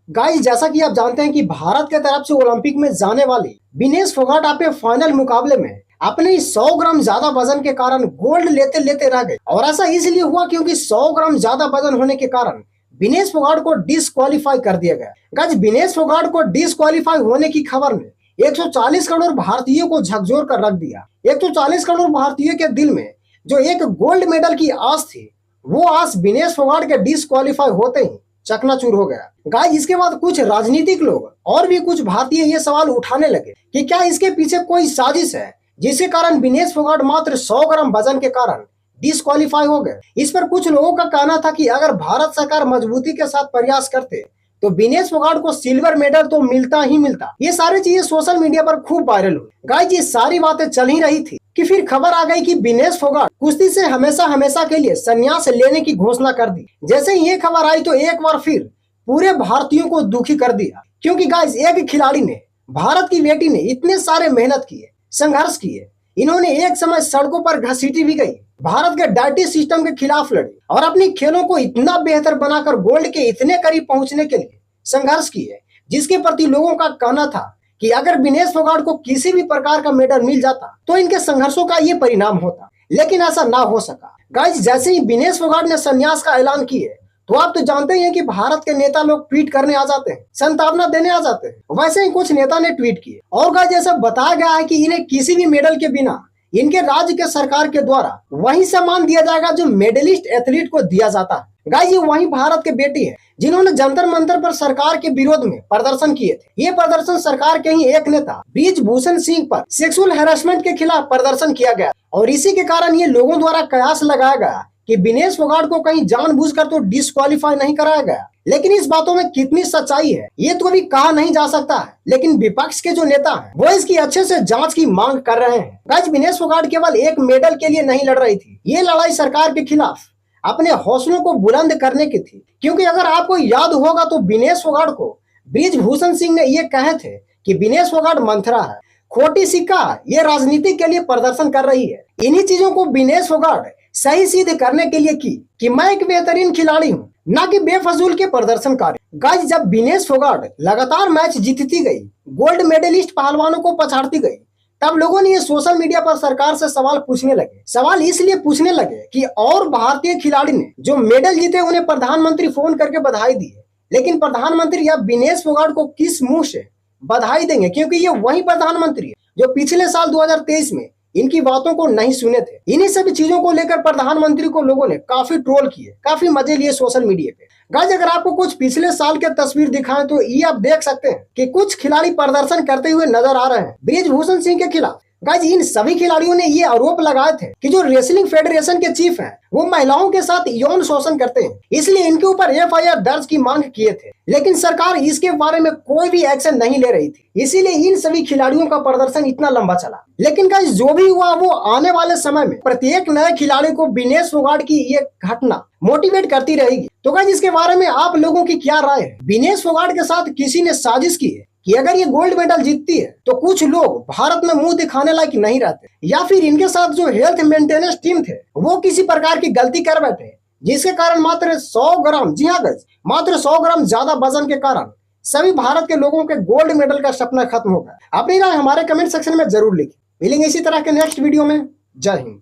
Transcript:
Guys, जैसा कि आप जानते हैं कि भारत के तरफ से ओलंपिक में जाने वाली विनेश फोगाट अपने फाइनल मुकाबले में अपने 100 ग्राम ज्यादा वजन के कारण गोल्ड लेते लेते रह गए। और ऐसा इसलिए हुआ क्योंकि 100 ग्राम ज्यादा वजन होने के कारण विनेश फोगाट को डिस्क्वालीफाई कर दिया गया। गाइस, विनेश फोगाट को डिस्क्वालीफाई होने की खबर ने 140 करोड़ भारतीयों को झकझोर कर रख दिया। 140 करोड़ भारतीयों के दिल में जो एक गोल्ड मेडल की आस थी, वो आस विनेश फोगाट के डिस्क्वालीफाई होते ही चकनाचूर हो गया। गाइस, इसके बाद कुछ राजनीतिक लोग और भी कुछ भारतीय ये सवाल उठाने लगे कि क्या इसके पीछे कोई साजिश है जिसके कारण विनेश फोगाट मात्र 100 ग्राम वजन के कारण डिस्क्वालीफाई हो गए। इस पर कुछ लोगों का कहना था कि अगर भारत सरकार मजबूती के साथ प्रयास करते तो विनेश फोगाट को सिल्वर मेडल तो मिलता ही मिलता। ये सारी चीजें सोशल मीडिया पर खूब वायरल हुई। गाइस, ये सारी बातें चल ही रही थी कि फिर खबर आ गई कि विनेश फोगाट कुश्ती से हमेशा हमेशा के लिए संन्यास लेने की घोषणा कर दी। जैसे ही ये खबर आई तो एक बार फिर पूरे भारतीयों को दुखी कर दिया, क्योंकि गाइस, एक खिलाड़ी ने, भारत की बेटी ने इतने सारे मेहनत किए, संघर्ष किए, इन्होंने एक समय सड़कों पर घसीटी भी गई, भारत के डाइटी सिस्टम के खिलाफ लड़ी और अपनी खेलों को इतना बेहतर बनाकर गोल्ड के इतने करीब पहुंचने के लिए संघर्ष किए, जिसके प्रति लोगों का कहना था कि अगर विनेश फोगाट को किसी भी प्रकार का मेडल मिल जाता तो इनके संघर्षों का ये परिणाम होता, लेकिन ऐसा ना हो सका। गाइस, जैसे ही विनेश फोगाट ने संन्यास का ऐलान किए तो आप तो जानते ही हैं कि भारत के नेता लोग ट्वीट करने आ जाते हैं, संतावना देने आ जाते हैं। वैसे ही कुछ नेता ने ट्वीट किए और गाइस, जैसा बताया गया है कि इन्हें किसी भी मेडल के बिना इनके राज्य के सरकार के द्वारा वही सम्मान दिया जाएगा जो मेडलिस्ट एथलीट को दिया जाता है। गाइस, ये वही भारत के बेटी है जिन्होंने जंतर मंतर पर सरकार के विरोध में प्रदर्शन किए थे। ये प्रदर्शन सरकार के ही एक नेता ब्रिजभूषण सिंह पर सेक्सुअल हैरेसमेंट के खिलाफ प्रदर्शन किया गया और इसी के कारण ये लोगों द्वारा कयास लगाया गया कि विनेश फोगाट को कहीं जानबूझकर तो डिस्क्वालीफाई नहीं कराया गया। लेकिन इस बातों में कितनी सच्चाई है ये तो अभी कहा नहीं जा सकता है, लेकिन विपक्ष के जो नेता हैं वो इसकी अच्छे से जांच की मांग कर रहे हैं। गाइस, विनेश फोगाट केवल एक मेडल के लिए नहीं लड़ रही थी, ये लड़ाई सरकार के खिलाफ अपने हौसलों को बुलंद करने की थी। क्योंकि अगर आपको याद होगा तो विनेश फोगाट को ब्रिजभूषण सिंह ने ये कहे थे कि विनेश फोगाट मंथरा है, खोटी सिक्का, ये राजनीति के लिए प्रदर्शन कर रही है। इन्हीं चीजों को विनेश फोगाट सही सिद्ध करने के लिए की कि मैं एक बेहतरीन खिलाड़ी हूँ, ना कि बेफजूल के प्रदर्शनकारी। गाइस, जब विनेश फोगाट लगातार मैच जीतती गई, गोल्ड मेडलिस्ट पहलवानों को पछाड़ती गई, तब लोगों ने ये सोशल मीडिया पर सरकार से सवाल पूछने लगे। सवाल इसलिए पूछने लगे कि और भारतीय खिलाड़ी ने जो मेडल जीते उन्हें प्रधानमंत्री फोन करके बधाई दी है, लेकिन प्रधानमंत्री या विनेश फोगाट को किस मुंह से बधाई देंगे, क्योंकि ये वही प्रधानमंत्री है जो पिछले साल 2023 में इनकी बातों को नहीं सुने थे। इन्हीं सभी चीजों को लेकर प्रधानमंत्री को लोगों ने काफी ट्रोल किए, काफी मजे लिए सोशल मीडिया पे। गाइस, अगर आपको कुछ पिछले साल के तस्वीर दिखाएं तो ये आप देख सकते हैं कि कुछ खिलाड़ी प्रदर्शन करते हुए नजर आ रहे हैं ब्रिजभूषण सिंह के खिलाफ। गाइस, इन सभी खिलाड़ियों ने ये आरोप लगाए थे कि जो रेसलिंग फेडरेशन के चीफ हैं वो महिलाओं के साथ यौन शोषण करते हैं, इसलिए इनके ऊपर एफआईआर दर्ज की मांग किए थे, लेकिन सरकार इसके बारे में कोई भी एक्शन नहीं ले रही थी। इसीलिए इन सभी खिलाड़ियों का प्रदर्शन इतना लंबा चला। लेकिन गाइस, जो भी हुआ वो आने वाले समय में प्रत्येक नए खिलाड़ी को विनेश फोगाट की ये घटना मोटिवेट करती रहेगी। तो गाइस, इसके बारे में आप लोगों की क्या राय है? विनेश फोगाट के साथ किसी ने साजिश की है कि अगर ये गोल्ड मेडल जीतती है तो कुछ लोग भारत में मुंह दिखाने लायक नहीं रहते, या फिर इनके साथ जो हेल्थ मेंटेनेंस टीम थे वो किसी प्रकार की गलती कर बैठे जिसके कारण मात्र 100 ग्राम, जी हाँ गाइस, मात्र 100 ग्राम ज्यादा वजन के कारण सभी भारत के लोगों के गोल्ड मेडल का सपना खत्म हो गया। अपनी राय हमारे कमेंट सेक्शन में जरूर लिखें। मिलेंगे इसी तरह के नेक्स्ट वीडियो में। जय हिंद।